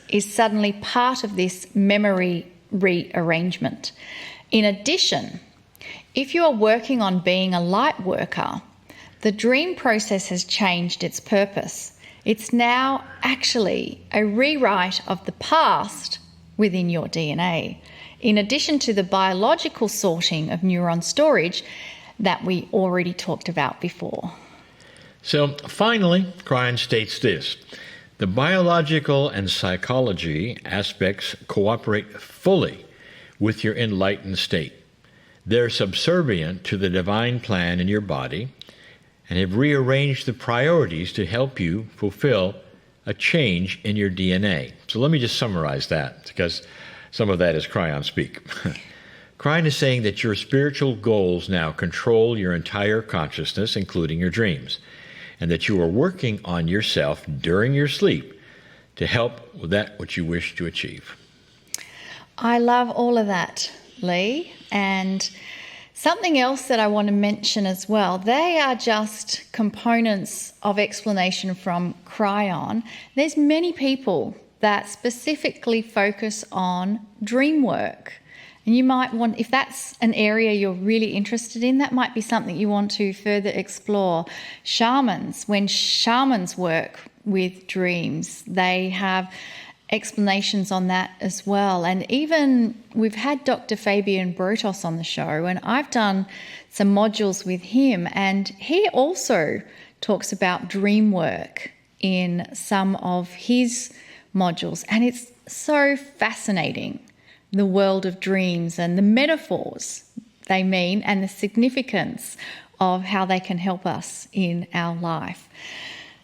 is suddenly part of this memory rearrangement. In addition, if you are working on being a light worker, the dream process has changed its purpose. It's now actually a rewrite of the past within your DNA, in addition to the biological sorting of neuron storage that we already talked about before. So finally, Kryon states this: the biological and psychology aspects cooperate fully with your enlightened state. They're subservient to the divine plan in your body and have rearranged the priorities to help you fulfill a change in your DNA. So let me just summarize that, because some of that is Kryon speak. Kryon is saying that your spiritual goals now control your entire consciousness, including your dreams, and that you are working on yourself during your sleep to help with that which you wish to achieve. I love all of that, Lee. And something else that I want to mention as well, they are just components of explanation from Kryon. There's many people that specifically focus on dream work. And you might want, if that's an area you're really interested in, that might be something you want to further explore. Shamans, when shamans work with dreams, they have explanations on that as well. And even we've had Dr. Fabian Brotos on the show, and I've done some modules with him, and he also talks about dream work in some of his modules. And it's so fascinating, the world of dreams and the metaphors they mean and the significance of how they can help us in our life.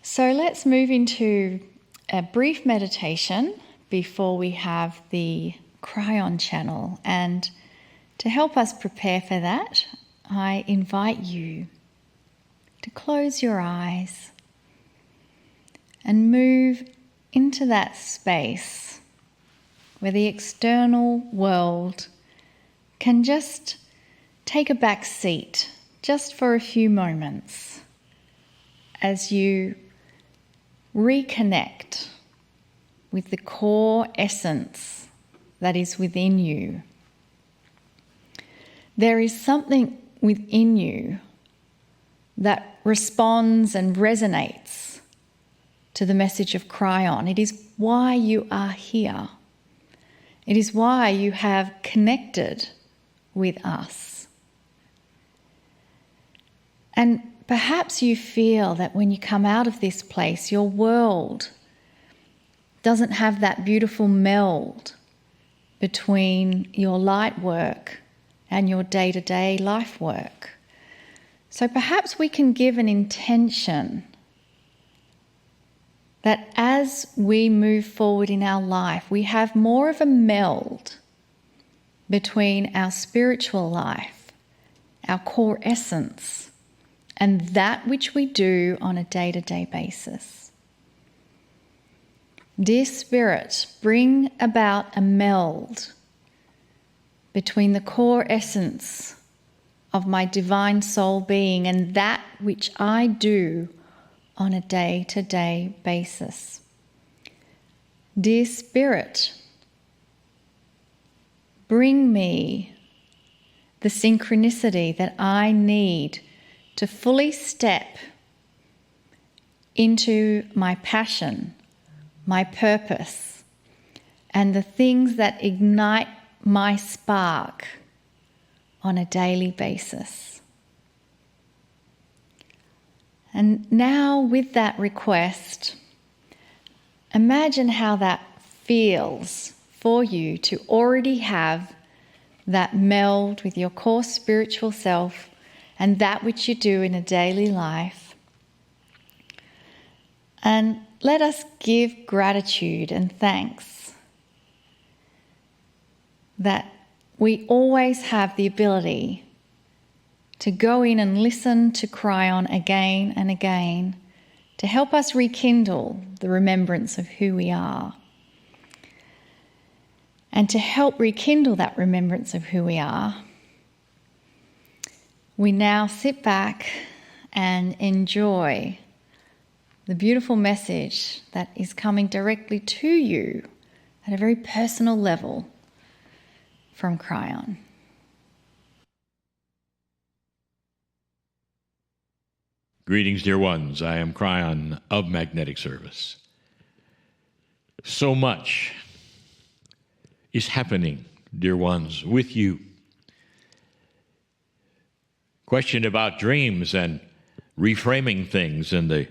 So let's move into a brief meditation before we have the Kryon channel. And to help us prepare for that, I invite you to close your eyes and move into that space where the external world can just take a back seat just for a few moments as you reconnect with the core essence that is within you. There is something within you that responds and resonates to the message of Kryon. It is why you are here. It is why you have connected with us. And perhaps you feel that when you come out of this place, your world doesn't have that beautiful meld between your light work and your day-to-day life work. So perhaps we can give an intention that as we move forward in our life, we have more of a meld between our spiritual life, our core essence, and that which we do on a day-to-day basis. Dear Spirit, bring about a meld between the core essence of my divine soul being and that which I do on a day-to-day basis. Dear Spirit, bring me the synchronicity that I need to fully step into my passion, my purpose, and the things that ignite my spark on a daily basis. And now with that request, imagine how that feels for you to already have that meld with your core spiritual self and that which you do in a daily life. And let us give gratitude and thanks that we always have the ability to go in and listen to Kryon again and again to help us rekindle the remembrance of who we are. And to help rekindle that remembrance of who we are, we now sit back and enjoy the beautiful message that is coming directly to you at a very personal level from Kryon. Greetings, dear ones. I am Kryon of Magnetic Service. So much is happening, dear ones, with you. Question about dreams and reframing things and the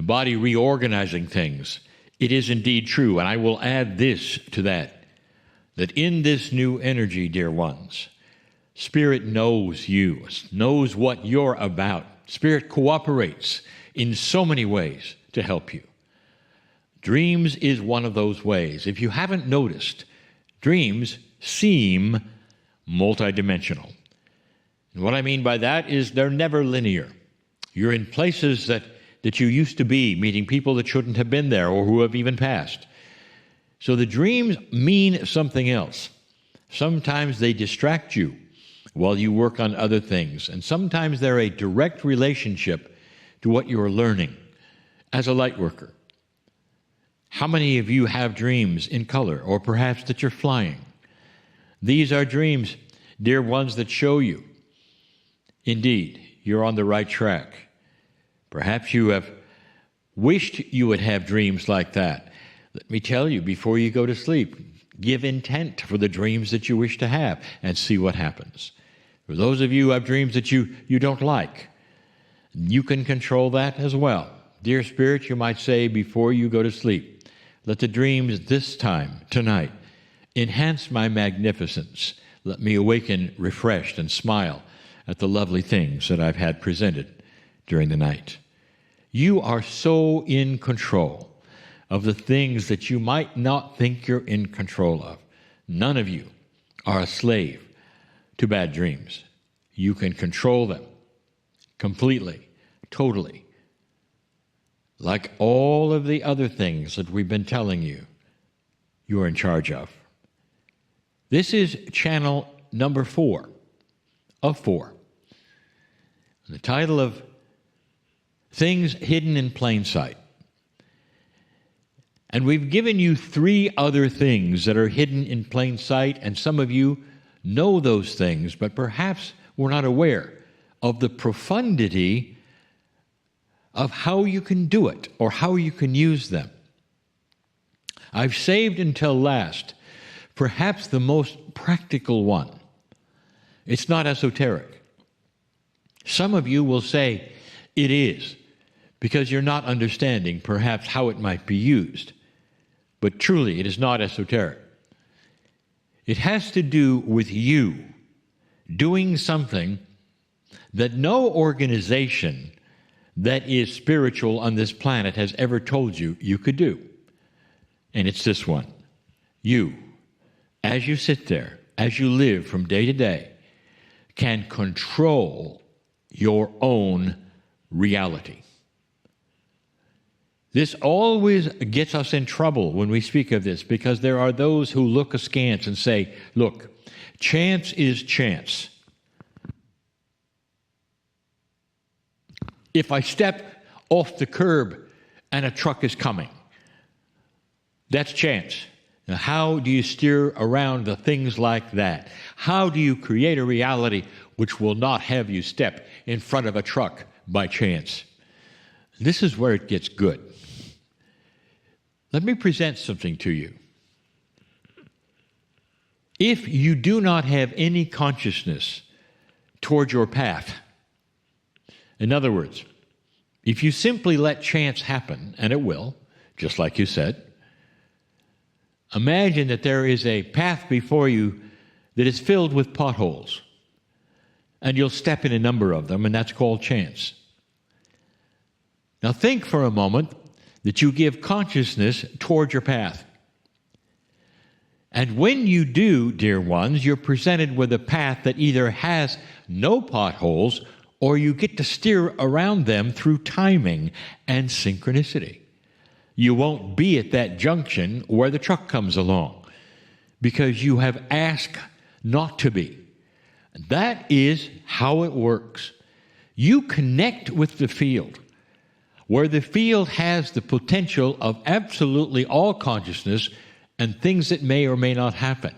body reorganizing things. It is indeed true, and I will add this to that in this new energy, dear ones, Spirit knows you, knows what you're about. Spirit cooperates in so many ways to help you. Dreams is one of those ways. If you haven't noticed, dreams seem multidimensional. And what I mean by that is they're never linear. You're in places that you used to be, meeting people that shouldn't have been there or who have even passed. So the dreams mean something else. Sometimes they distract you while you work on other things, and sometimes they're a direct relationship to what you're learning as a light worker. How many of you have dreams in color, or perhaps that you're flying? These are dreams, dear ones, that show you, indeed, you're on the right track. Perhaps you have wished you would have dreams like that. Let me tell you, before you go to sleep, give intent for the dreams that you wish to have and see what happens. For those of you who have dreams that you don't like, you can control that as well. Dear Spirit, you might say before you go to sleep, let the dreams this time, tonight, enhance my magnificence. Let me awaken refreshed and smile at the lovely things that I've had presented during the night. You are so in control of the things that you might not think you're in control of. None of you are a slave to bad dreams. You can control them completely, totally. Like all of the other things that we've been telling you, you're in charge of. This is channel number 4 of 4. The title of Things Hidden in Plain Sight. And we've given you 3 other things that are hidden in plain sight, and some of you know those things, but perhaps we're not aware of the profundity of how you can do it or how you can use them. I've saved until last perhaps the most practical one. It's not esoteric. Some of you will say it is, because you're not understanding perhaps how it might be used. But truly, it is not esoteric. It has to do with you doing something that no organization that is spiritual on this planet has ever told you you could do. And it's this one. You, as you sit there, as you live from day to day, can control your own reality. This always gets us in trouble when we speak of this, because there are those who look askance and say, look, chance is chance. If I step off the curb and a truck is coming, that's chance. Now, how do you steer around the things like that? How do you create a reality which will not have you step in front of a truck by chance? This is where it gets good. Let me present something to you. If you do not have any consciousness toward your path, in other words, if you simply let chance happen, and it will, just like you said, imagine that there is a path before you that is filled with potholes, and you'll step in a number of them, and that's called chance. Now think for a moment that you give consciousness toward your path. And when you do, dear ones, you're presented with a path that either has no potholes or you get to steer around them through timing and synchronicity. You won't be at that junction where the truck comes along because you have asked not to be. That is how it works. You connect with the field, where the field has the potential of absolutely all consciousness, and things that may or may not happen.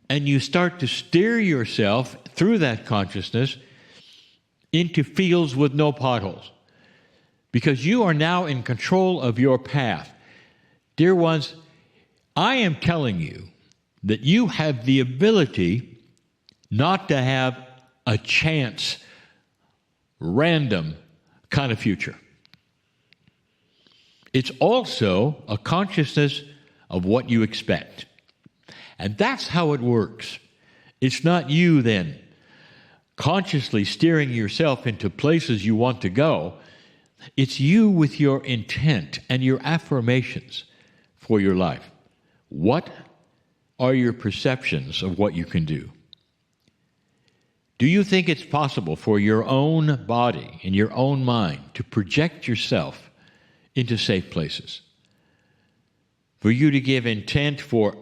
And you start to steer yourself through that consciousness into fields with no potholes, because you are now in control of your path. Dear ones, I am telling you that you have the ability not to have a chance, random kind of future. It's also a consciousness of what you expect. And that's how it works. It's not you then consciously steering yourself into places you want to go. It's you with your intent and your affirmations for your life. What are your perceptions of what you can do? Do you think it's possible for your own body and your own mind to project yourself into safe places? For you to give intent for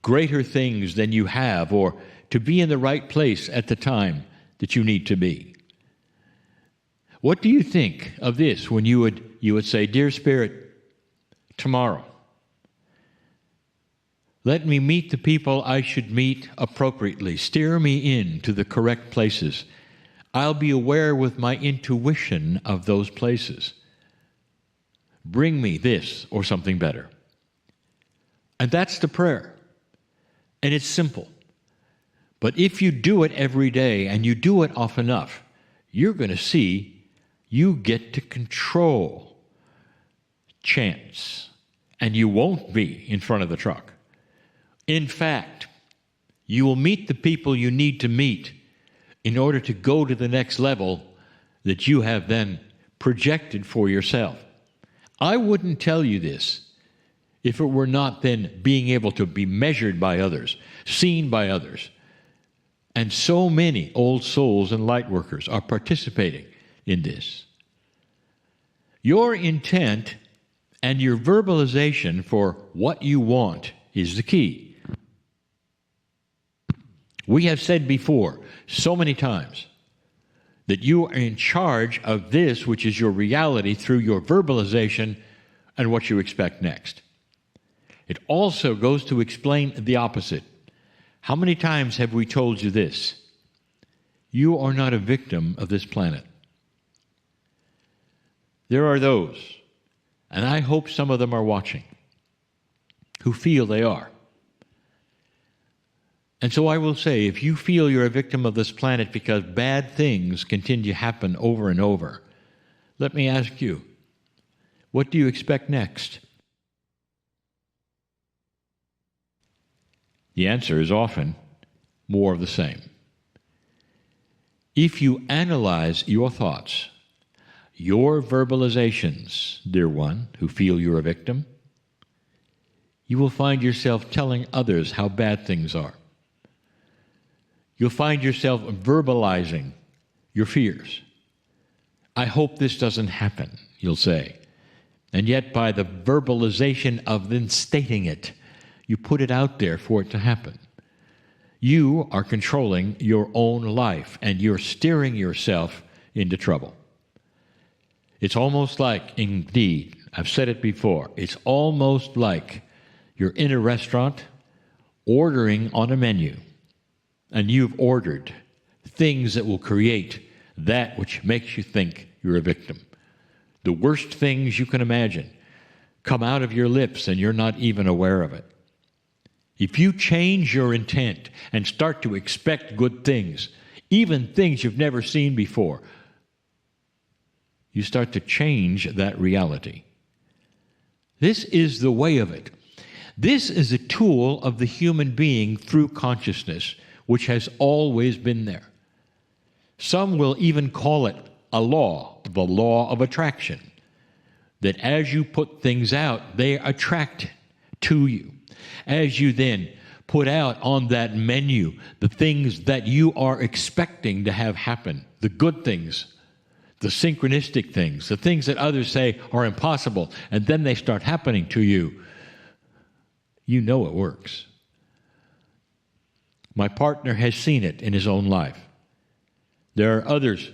greater things than you have, or to be in the right place at the time that you need to be? What do you think of this when you would say, Dear Spirit, tomorrow, let me meet the people I should meet appropriately. Steer me in to the correct places. I'll be aware with my intuition of those places. Bring me this or something better. And that's the prayer. And it's simple. But if you do it every day and you do it often enough, you're going to see you get to control chance. And you won't be in front of the truck. In fact, you will meet the people you need to meet in order to go to the next level that you have then projected for yourself. I wouldn't tell you this if it were not then being able to be measured by others, seen by others. And so many old souls and light workers are participating in this. Your intent and your verbalization for what you want is the key. We have said before, so many times, that you are in charge of this, which is your reality, through your verbalization and what you expect next. It also goes to explain the opposite. How many times have we told you this? You are not a victim of this planet. There are those, and I hope some of them are watching, who feel they are. And so I will say, if you feel you're a victim of this planet because bad things continue to happen over and over, let me ask you, what do you expect next? The answer is often more of the same. If you analyze your thoughts, your verbalizations, dear one, who feel you're a victim, you will find yourself telling others how bad things are. You'll find yourself verbalizing your fears. I hope this doesn't happen, you'll say. And yet by the verbalization of then stating it, you put it out there for it to happen. You are controlling your own life, and you're steering yourself into trouble. It's almost like, indeed, I've said it before, it's almost like you're in a restaurant ordering on a menu, and you've ordered things that will create that which makes you think you're a victim. The worst things you can imagine come out of your lips and you're not even aware of it. If you change your intent and start to expect good things, even things you've never seen before, you start to change that reality. This is the way of it. This is a tool of the human being through consciousness, which has always been there. Some will even call it a law, the law of attraction, that as you put things out, they attract to you. As you then put out on that menu the things that you are expecting to have happen, the good things, the synchronistic things, the things that others say are impossible, and then they start happening to you, you know it works. My partner has seen it in his own life. There are others